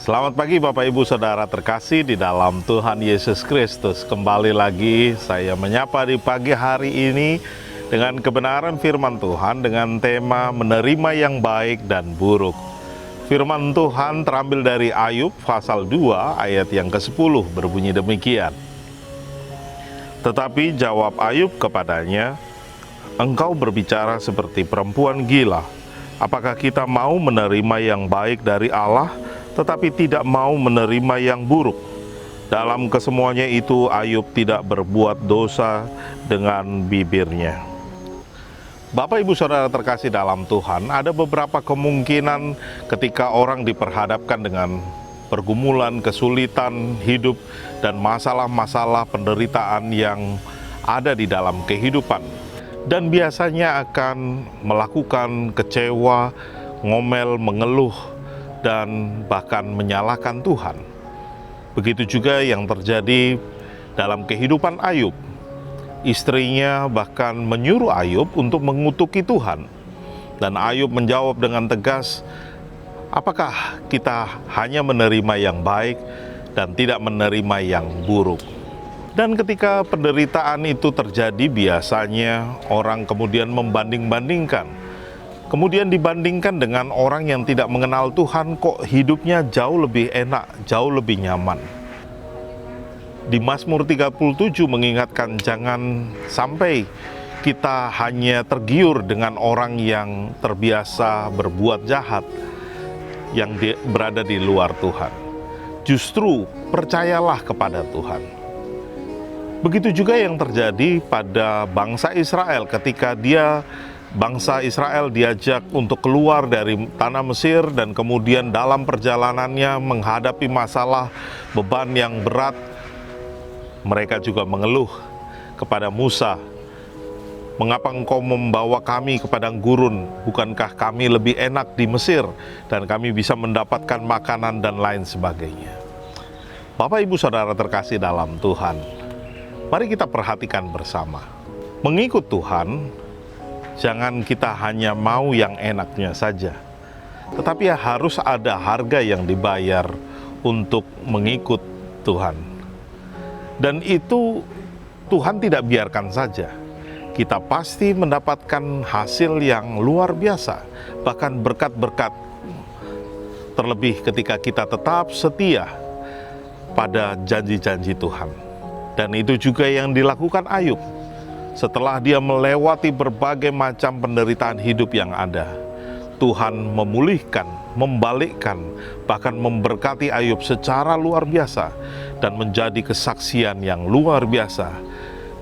Selamat pagi Bapak Ibu Saudara terkasih di dalam Tuhan Yesus Kristus. Kembali lagi saya menyapa di pagi hari ini dengan kebenaran firman Tuhan dengan tema menerima yang baik dan buruk. Firman Tuhan terambil dari Ayub pasal 2 ayat yang ke-10 berbunyi demikian. Tetapi jawab Ayub kepadanya, "Engkau berbicara seperti perempuan gila. Apakah kita mau menerima yang baik dari Allah, tetapi tidak mau menerima yang buruk?" Dalam kesemuanya itu Ayub tidak berbuat dosa dengan bibirnya. Bapak Ibu Saudara terkasih dalam Tuhan, ada beberapa kemungkinan ketika orang diperhadapkan dengan pergumulan, kesulitan hidup, dan masalah-masalah penderitaan yang ada di dalam kehidupan. Dan biasanya akan melakukan kecewa, ngomel, mengeluh, dan bahkan menyalahkan Tuhan. Begitu juga yang terjadi dalam kehidupan Ayub. Istrinya bahkan menyuruh Ayub untuk mengutuki Tuhan. Dan Ayub menjawab dengan tegas, apakah kita hanya menerima yang baik dan tidak menerima yang buruk? Dan ketika penderitaan itu terjadi, biasanya orang kemudian membanding-bandingkan. Kemudian dibandingkan dengan orang yang tidak mengenal Tuhan, kok hidupnya jauh lebih enak, jauh lebih nyaman. Di Mazmur 37 mengingatkan jangan sampai kita hanya tergiur dengan orang yang terbiasa berbuat jahat, yang berada di luar Tuhan. Justru percayalah kepada Tuhan. Begitu juga yang terjadi pada bangsa Israel ketika bangsa Israel diajak untuk keluar dari tanah Mesir dan kemudian dalam perjalanannya menghadapi masalah beban yang berat. Mereka juga mengeluh kepada Musa, "Mengapa engkau membawa kami ke padang gurun? Bukankah kami lebih enak di Mesir dan kami bisa mendapatkan makanan dan lain sebagainya?" Bapak Ibu Saudara terkasih dalam Tuhan, mari kita perhatikan bersama. Mengikut Tuhan, jangan kita hanya mau yang enaknya saja, tetapi harus ada harga yang dibayar untuk mengikut Tuhan. Dan itu Tuhan tidak biarkan saja. Kita pasti mendapatkan hasil yang luar biasa, bahkan berkat-berkat. Terlebih ketika kita tetap setia pada janji-janji Tuhan. Dan itu juga yang dilakukan Ayub. Setelah dia melewati berbagai macam penderitaan hidup yang ada, Tuhan memulihkan, membalikkan, bahkan memberkati Ayub secara luar biasa dan menjadi kesaksian yang luar biasa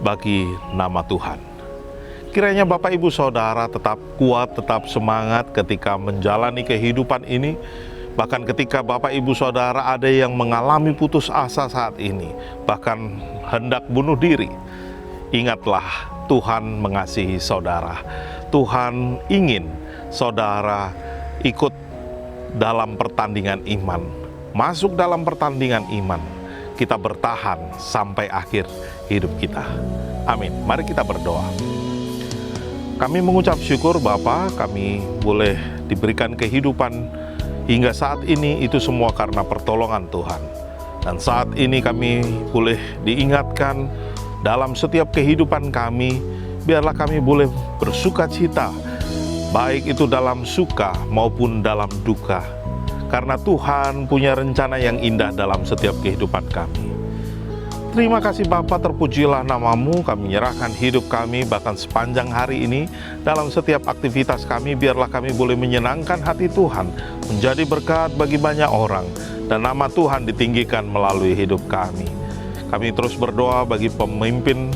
bagi nama Tuhan. Kiranya Bapak Ibu Saudara tetap kuat, tetap semangat ketika menjalani kehidupan ini. Bahkan ketika Bapak Ibu Saudara ada yang mengalami putus asa saat ini, bahkan hendak bunuh diri, ingatlah Tuhan mengasihi saudara. Tuhan ingin saudara ikut dalam pertandingan iman, masuk dalam pertandingan iman. Kita bertahan sampai akhir hidup kita. Amin. Mari kita berdoa. Kami mengucap syukur Bapa, kami boleh diberikan kehidupan hingga saat ini, itu semua karena pertolongan Tuhan. Dan saat ini kami boleh diingatkan dalam setiap kehidupan kami, biarlah kami boleh bersuka cita, baik itu dalam suka maupun dalam duka. Karena Tuhan punya rencana yang indah dalam setiap kehidupan kami. Terima kasih Bapa, terpujilah namamu. Kami menyerahkan hidup kami bahkan sepanjang hari ini. Dalam setiap aktivitas kami, biarlah kami boleh menyenangkan hati Tuhan, menjadi berkat bagi banyak orang, dan nama Tuhan ditinggikan melalui hidup kami. Kami terus berdoa bagi pemimpin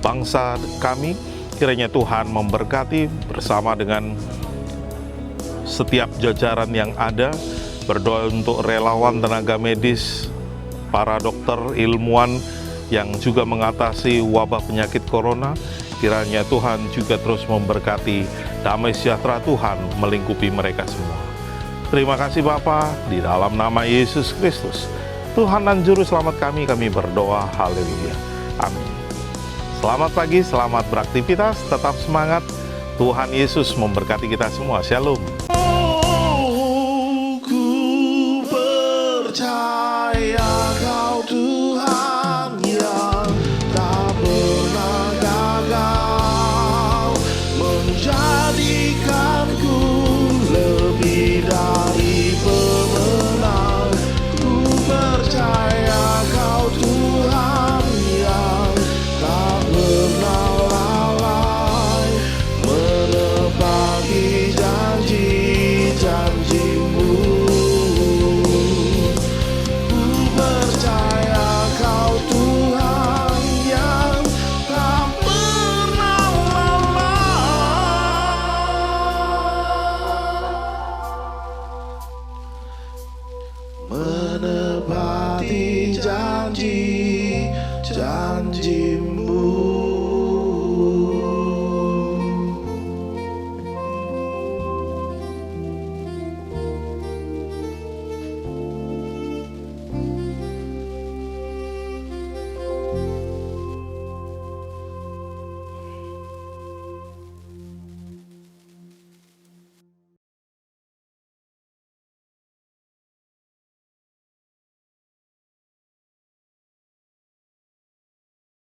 bangsa kami, kiranya Tuhan memberkati bersama dengan setiap jajaran yang ada. Berdoa untuk relawan tenaga medis, para dokter, ilmuwan yang juga mengatasi wabah penyakit corona. Kiranya Tuhan juga terus memberkati, damai sejahtera Tuhan melingkupi mereka semua. Terima kasih Bapa, di dalam nama Yesus Kristus, Tuhan dan Juru Selamat kami berdoa, haleluya, amin. Selamat pagi, selamat beraktivitas, tetap semangat. Tuhan Yesus memberkati kita semua, shalom.